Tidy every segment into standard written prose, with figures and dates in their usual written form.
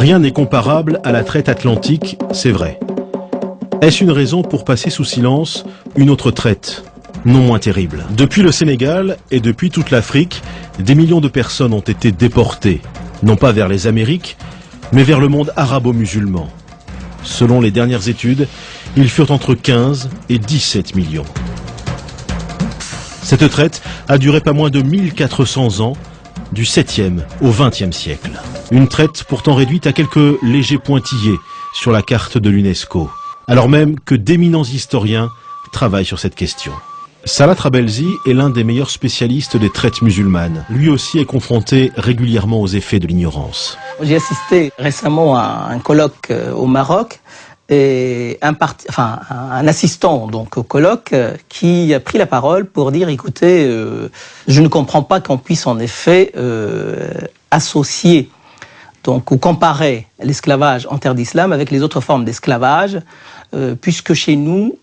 Rien n'est comparable à la traite atlantique, c'est vrai. Est-ce une raison pour passer sous silence une autre traite, non moins terrible? Depuis le Sénégal et depuis toute l'Afrique, des millions de personnes ont été déportées, non pas vers les Amériques, mais vers le monde arabo-musulman. Selon les dernières études, ils furent entre 15 et 17 millions. Cette traite a duré pas moins de 1400 ans, du 7e au 20e siècle. Une traite pourtant réduite à quelques légers pointillés sur la carte de l'UNESCO, alors même que d'éminents historiens travaillent sur cette question. Salah Trabelsi est l'un des meilleurs spécialistes des traites musulmanes. Lui aussi est confronté régulièrement aux effets de l'ignorance. J'ai assisté récemment à un colloque au Maroc et un assistant donc au colloque qui a pris la parole pour dire écoutez, je ne comprends pas qu'on puisse en effet associer donc ou comparer l'esclavage en terre d'islam avec les autres formes d'esclavage, puisque chez nous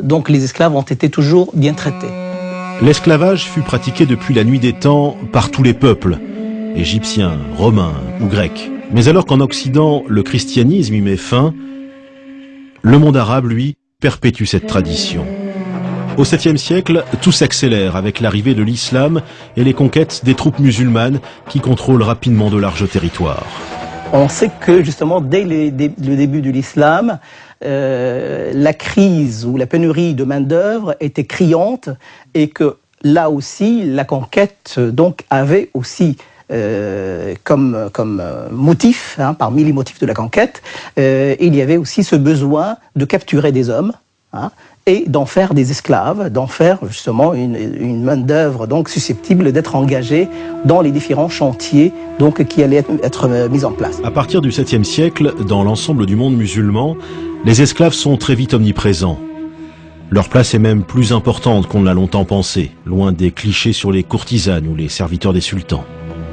donc les esclaves ont été toujours bien traités. L'esclavage fut pratiqué depuis la nuit des temps par tous les peuples, égyptiens, romains ou grecs. Mais alors qu'en Occident, le christianisme y met fin, le monde arabe, lui, perpétue cette tradition. Au 7e siècle, tout s'accélère avec l'arrivée de l'islam et les conquêtes des troupes musulmanes qui contrôlent rapidement de larges territoires. On sait que justement, dès le début de l'islam, la crise ou la pénurie de main-d'œuvre était criante et que là aussi, la conquête donc avait aussi comme motif, parmi les motifs de la conquête, il y avait aussi ce besoin de capturer des hommes et d'en faire des esclaves, d'en faire justement une main-d'œuvre donc susceptible d'être engagée dans les différents chantiers donc qui allaient être mis en place. À partir du 7e siècle, dans l'ensemble du monde musulman, les esclaves sont très vite omniprésents. Leur place est même plus importante qu'on ne l'a longtemps pensé, loin des clichés sur les courtisanes ou les serviteurs des sultans.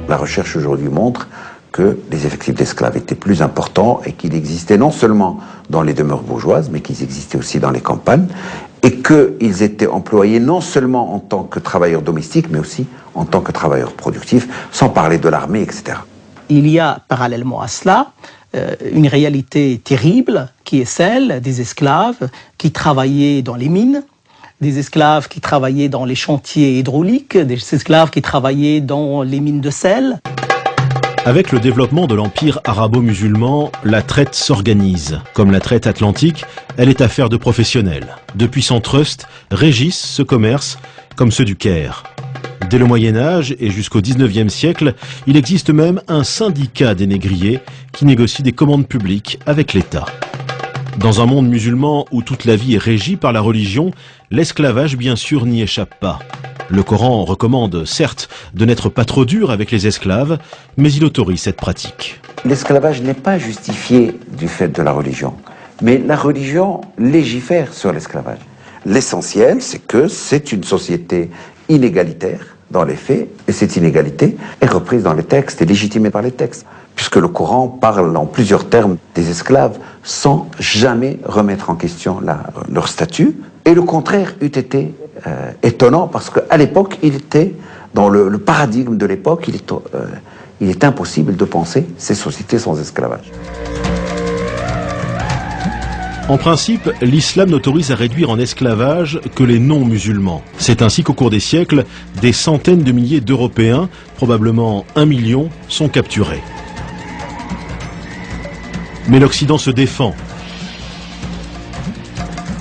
La recherche aujourd'hui montre que les effectifs d'esclaves étaient plus importants et qu'ils existaient non seulement dans les demeures bourgeoises, mais qu'ils existaient aussi dans les campagnes, et qu'ils étaient employés non seulement en tant que travailleurs domestiques, mais aussi en tant que travailleurs productifs, sans parler de l'armée, etc. Il y a parallèlement à cela une réalité terrible qui est celle des esclaves qui travaillaient dans les mines, des esclaves qui travaillaient dans les chantiers hydrauliques, des esclaves qui travaillaient dans les mines de sel. Avec le développement de l'empire arabo-musulman, la traite s'organise. Comme la traite atlantique, elle est affaire de professionnels. De puissants trusts régissent ce commerce, comme ceux du Caire. Dès le Moyen-Âge et jusqu'au 19e siècle, il existe même un syndicat des négriers qui négocie des commandes publiques avec l'État. Dans un monde musulman où toute la vie est régie par la religion, l'esclavage bien sûr n'y échappe pas. Le Coran recommande, certes, de n'être pas trop dur avec les esclaves, mais il autorise cette pratique. L'esclavage n'est pas justifié du fait de la religion, mais la religion légifère sur l'esclavage. L'essentiel, c'est que c'est une société inégalitaire dans les faits, et cette inégalité est reprise dans les textes et légitimée par les textes, puisque le Coran parle en plusieurs termes des esclaves sans jamais remettre en question leur statut. Et le contraire eût été étonnant, parce qu'à l'époque, il était, dans le paradigme de l'époque, il est impossible de penser ces sociétés sans esclavage. En principe, l'islam n'autorise à réduire en esclavage que les non-musulmans. C'est ainsi qu'au cours des siècles, des centaines de milliers d'Européens, probablement 1 million, sont capturés. Mais l'Occident se défend.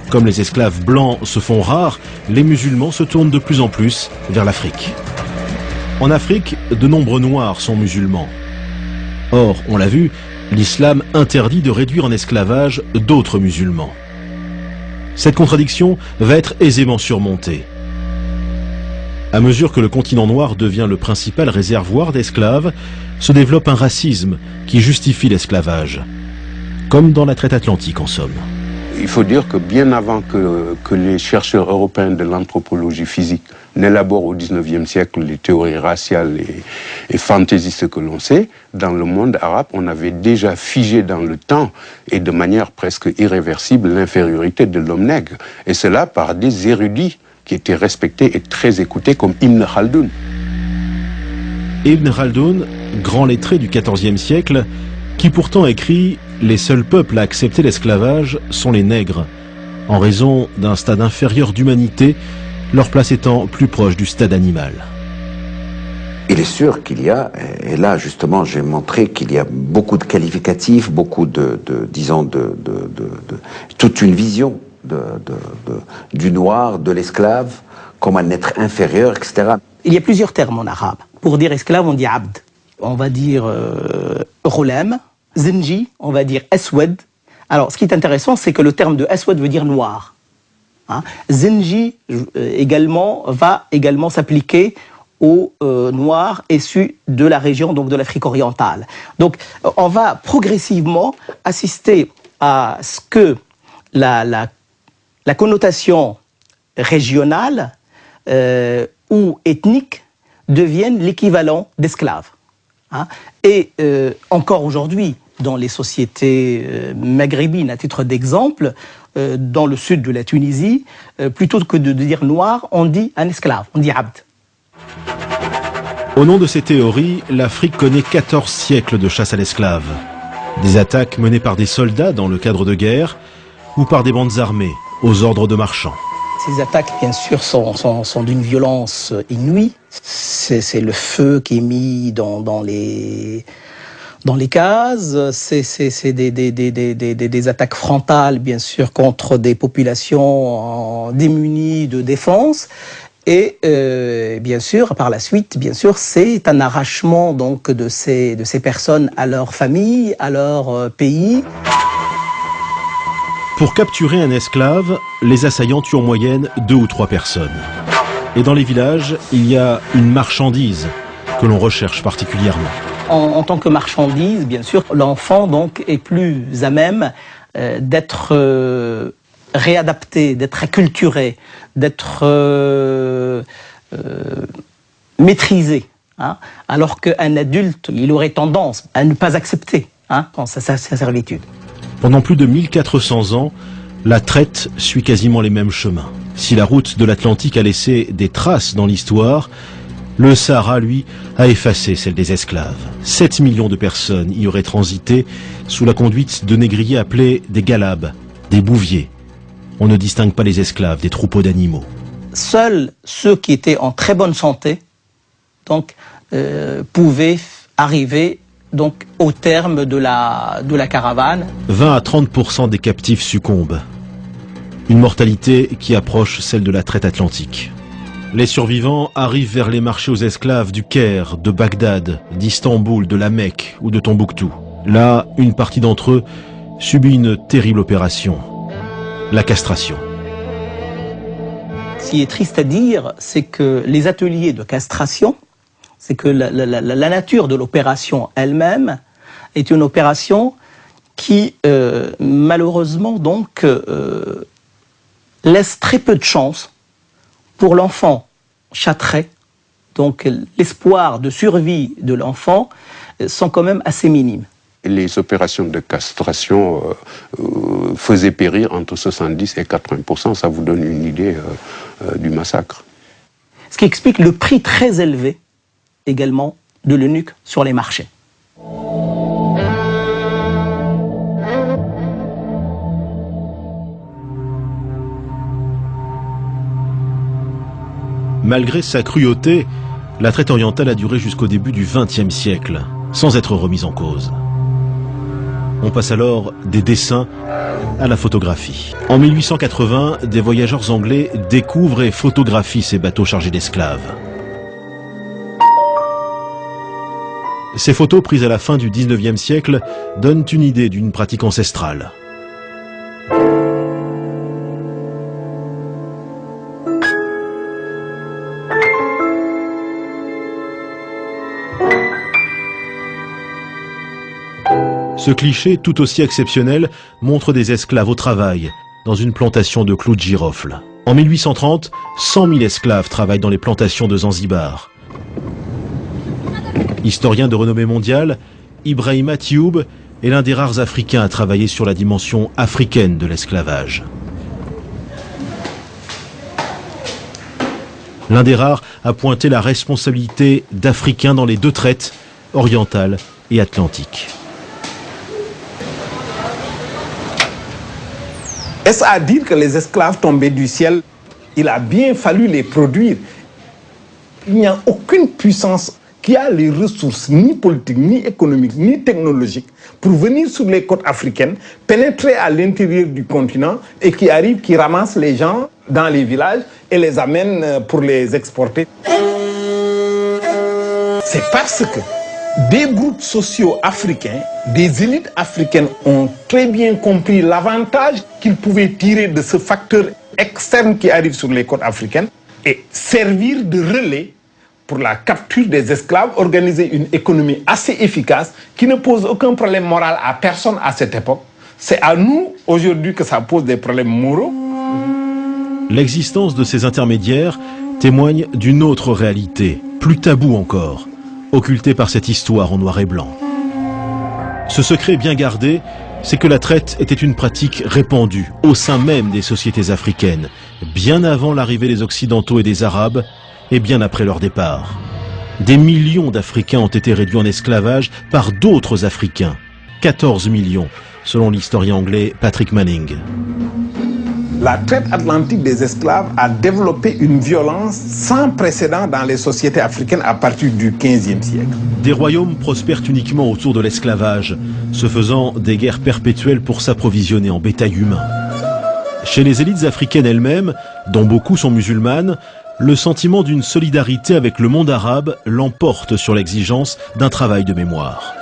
Comme les esclaves blancs se font rares, les musulmans se tournent de plus en plus vers l'Afrique. En Afrique, de nombreux noirs sont musulmans. Or, on l'a vu, l'islam interdit de réduire en esclavage d'autres musulmans. Cette contradiction va être aisément surmontée. À mesure que le continent noir devient le principal réservoir d'esclaves, se développe un racisme qui justifie l'esclavage. Comme dans la traite atlantique en somme. Il faut dire que bien avant que les chercheurs européens de l'anthropologie physique n'élaborent au XIXe siècle les théories raciales et fantaisistes que l'on sait, dans le monde arabe, on avait déjà figé dans le temps et de manière presque irréversible l'infériorité de l'homme nègre. Et cela par des érudits qui étaient respectés et très écoutés comme Ibn Khaldoun. Ibn Khaldoun, grand lettré du XIVe siècle, qui pourtant écrit « Les seuls peuples à accepter l'esclavage sont les nègres », en raison d'un stade inférieur d'humanité, leur place étant plus proche du stade animal. Il est sûr qu'il y a, et là justement j'ai montré qu'il y a beaucoup de qualificatifs, beaucoup disons toute une vision du noir, de l'esclave, comme un être inférieur, etc. Il y a plusieurs termes en arabe. Pour dire esclave, on dit abd. On va dire ghulam, zinji, on va dire aswad. Alors ce qui est intéressant, c'est que le terme de aswad veut dire noir. Hein? Zinji va également s'appliquer aux Noirs issus de la région, donc de l'Afrique orientale. Donc on va progressivement assister à ce que la connotation régionale ou ethnique devienne l'équivalent d'esclave. Hein? Et encore aujourd'hui, dans les sociétés maghrébines, à titre d'exemple, dans le sud de la Tunisie, plutôt que de dire noir, on dit un esclave, on dit abd. Au nom de ces théories, l'Afrique connaît 14 siècles de chasse à l'esclave. Des attaques menées par des soldats dans le cadre de guerre ou par des bandes armées aux ordres de marchands. Ces attaques, bien sûr, sont d'une violence inouïe. C'est le feu qui est mis dans les cases. C'est des attaques frontales, bien sûr, contre des populations démunies de défense. Et bien sûr, par la suite, bien sûr, c'est un arrachement donc de ces personnes à leur famille, à leur pays. Pour capturer un esclave, les assaillants tuent en moyenne 2 ou 3 personnes. Et dans les villages, il y a une marchandise que l'on recherche particulièrement. En tant que marchandise, bien sûr, l'enfant donc est plus à même d'être réadapté, d'être acculturé, d'être maîtrisé. Hein, alors qu'un adulte, il aurait tendance à ne pas accepter sa servitude. Pendant plus de 1400 ans, la traite suit quasiment les mêmes chemins. Si la route de l'Atlantique a laissé des traces dans l'histoire, le Sahara, lui, a effacé celle des esclaves. 7 millions de personnes y auraient transité sous la conduite de négriers appelés des galabes, des bouviers. On ne distingue pas les esclaves des troupeaux d'animaux. Seuls ceux qui étaient en très bonne santé donc, pouvaient arriver donc, au terme de la caravane. 20 à 30% des captifs succombent. Une mortalité qui approche celle de la traite atlantique. Les survivants arrivent vers les marchés aux esclaves du Caire, de Bagdad, d'Istanbul, de la Mecque ou de Tombouctou. Là, une partie d'entre eux subit une terrible opération, la castration. Ce qui est triste à dire, c'est que les ateliers de castration, c'est que la nature de l'opération elle-même est une opération qui, malheureusement, donc, laisse très peu de chance pour l'enfant châtré. Donc, l'espoir de survie de l'enfant sont quand même assez minimes. Les opérations de castration faisaient périr entre 70 et 80%. Ça vous donne une idée du massacre. Ce qui explique le prix très élevé également de l'eunuque sur les marchés. Malgré sa cruauté, la traite orientale a duré jusqu'au début du XXe siècle, sans être remise en cause. On passe alors des dessins à la photographie. En 1880, des voyageurs anglais découvrent et photographient ces bateaux chargés d'esclaves. Ces photos prises à la fin du XIXe siècle donnent une idée d'une pratique ancestrale. Ce cliché, tout aussi exceptionnel, montre des esclaves au travail, dans une plantation de clous de girofle. En 1830, 100 000 esclaves travaillent dans les plantations de Zanzibar. Historien de renommée mondiale, Ibrahima Thioub est l'un des rares Africains à travailler sur la dimension africaine de l'esclavage. L'un des rares a pointé la responsabilité d'Africains dans les deux traites, orientale et atlantique. Est-ce à dire que les esclaves tombaient du ciel? Il a bien fallu les produire. Il n'y a aucune puissance qui a les ressources ni politiques, ni économiques, ni technologiques pour venir sur les côtes africaines, pénétrer à l'intérieur du continent et qui arrive, qui ramasse les gens dans les villages et les amène pour les exporter. C'est parce que des groupes sociaux africains, des élites africaines ont très bien compris l'avantage qu'ils pouvaient tirer de ce facteur externe qui arrive sur les côtes africaines et servir de relais pour la capture des esclaves, organiser une économie assez efficace qui ne pose aucun problème moral à personne à cette époque. C'est à nous, aujourd'hui, que ça pose des problèmes moraux. L'existence de ces intermédiaires témoigne d'une autre réalité, plus taboue encore, occultée par cette histoire en noir et blanc. Ce secret bien gardé, c'est que la traite était une pratique répandue au sein même des sociétés africaines, bien avant l'arrivée des Occidentaux et des Arabes, et bien après leur départ. Des millions d'Africains ont été réduits en esclavage par d'autres Africains. 14 millions, selon l'historien anglais Patrick Manning. La traite atlantique des esclaves a développé une violence sans précédent dans les sociétés africaines à partir du XVe siècle. Des royaumes prospèrent uniquement autour de l'esclavage, se faisant des guerres perpétuelles pour s'approvisionner en bétail humain. Chez les élites africaines elles-mêmes, dont beaucoup sont musulmanes, le sentiment d'une solidarité avec le monde arabe l'emporte sur l'exigence d'un travail de mémoire.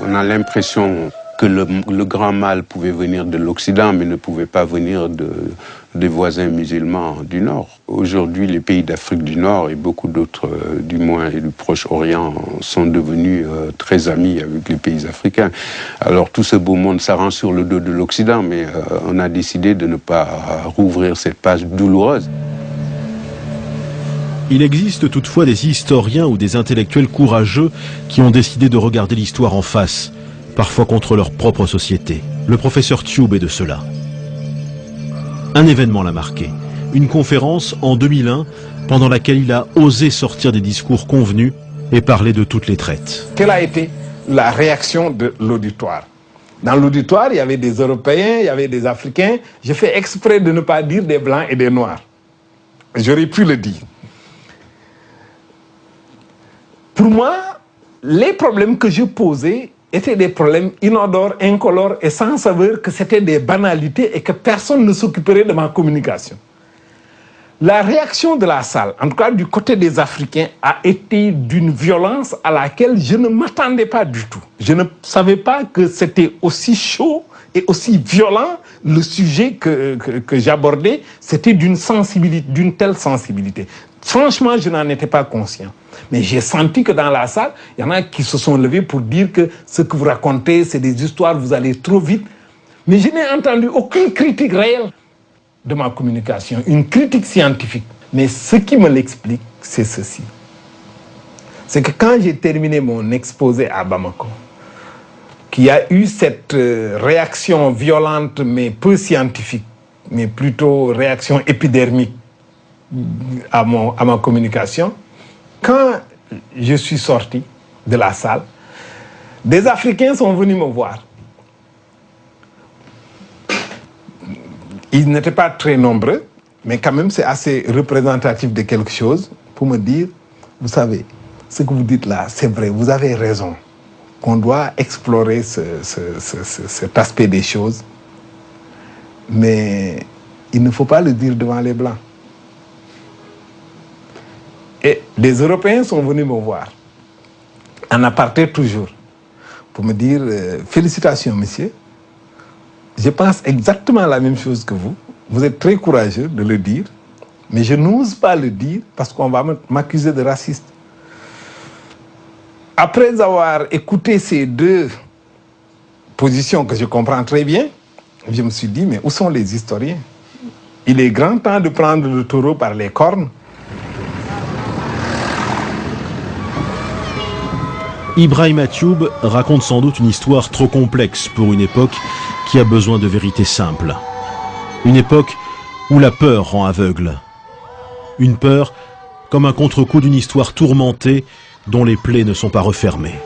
On a l'impression que le grand mal pouvait venir de l'Occident, mais ne pouvait pas venir des voisins musulmans du Nord. Aujourd'hui, les pays d'Afrique du Nord et beaucoup d'autres, du moins et du Proche-Orient, sont devenus très amis avec les pays africains. Alors tout ce beau monde s'arrange sur le dos de l'Occident, mais on a décidé de ne pas rouvrir cette page douloureuse. Il existe toutefois des historiens ou des intellectuels courageux qui ont décidé de regarder l'histoire en face, parfois contre leur propre société. Le professeur Tube est de cela. Un événement l'a marqué, une conférence en 2001 pendant laquelle il a osé sortir des discours convenus et parler de toutes les traites. Quelle a été la réaction de l'auditoire? Dans l'auditoire, il y avait des Européens, il y avait des Africains. J'ai fait exprès de ne pas dire des Blancs et des Noirs. J'aurais pu le dire. Pour moi, les problèmes que je posais étaient des problèmes inodores, incolores et sans saveur, que c'était des banalités et que personne ne s'occuperait de ma communication. La réaction de la salle, en tout cas du côté des Africains, a été d'une violence à laquelle je ne m'attendais pas du tout. Je ne savais pas que c'était aussi chaud et aussi violent. Le sujet que j'abordais, c'était d'une sensibilité, d'une telle sensibilité. Franchement, je n'en étais pas conscient. Mais j'ai senti que dans la salle, il y en a qui se sont levés pour dire que ce que vous racontez, c'est des histoires, vous allez trop vite. Mais je n'ai entendu aucune critique réelle de ma communication, une critique scientifique. Mais ce qui me l'explique, c'est ceci. C'est que quand j'ai terminé mon exposé à Bamako, qu'il y a eu cette réaction violente, mais peu scientifique, mais plutôt réaction épidermique à ma communication, quand je suis sorti de la salle, des Africains sont venus me voir. Ils n'étaient pas très nombreux, mais quand même c'est assez représentatif de quelque chose pour me dire, vous savez, ce que vous dites là, c'est vrai, vous avez raison, qu'on doit explorer cet aspect des choses, mais il ne faut pas le dire devant les Blancs. Et les Européens sont venus me voir, en aparté toujours, pour me dire félicitations, monsieur. Je pense exactement la même chose que vous. Vous êtes très courageux de le dire, mais je n'ose pas le dire parce qu'on va m'accuser de raciste. Après avoir écouté ces deux positions que je comprends très bien, je me suis dit, mais où sont les historiens? Il est grand temps de prendre le taureau par les cornes. Ibrahima Tube raconte sans doute une histoire trop complexe pour une époque qui a besoin de vérités simples. Une époque où la peur rend aveugle. Une peur comme un contre-coup d'une histoire tourmentée dont les plaies ne sont pas refermées.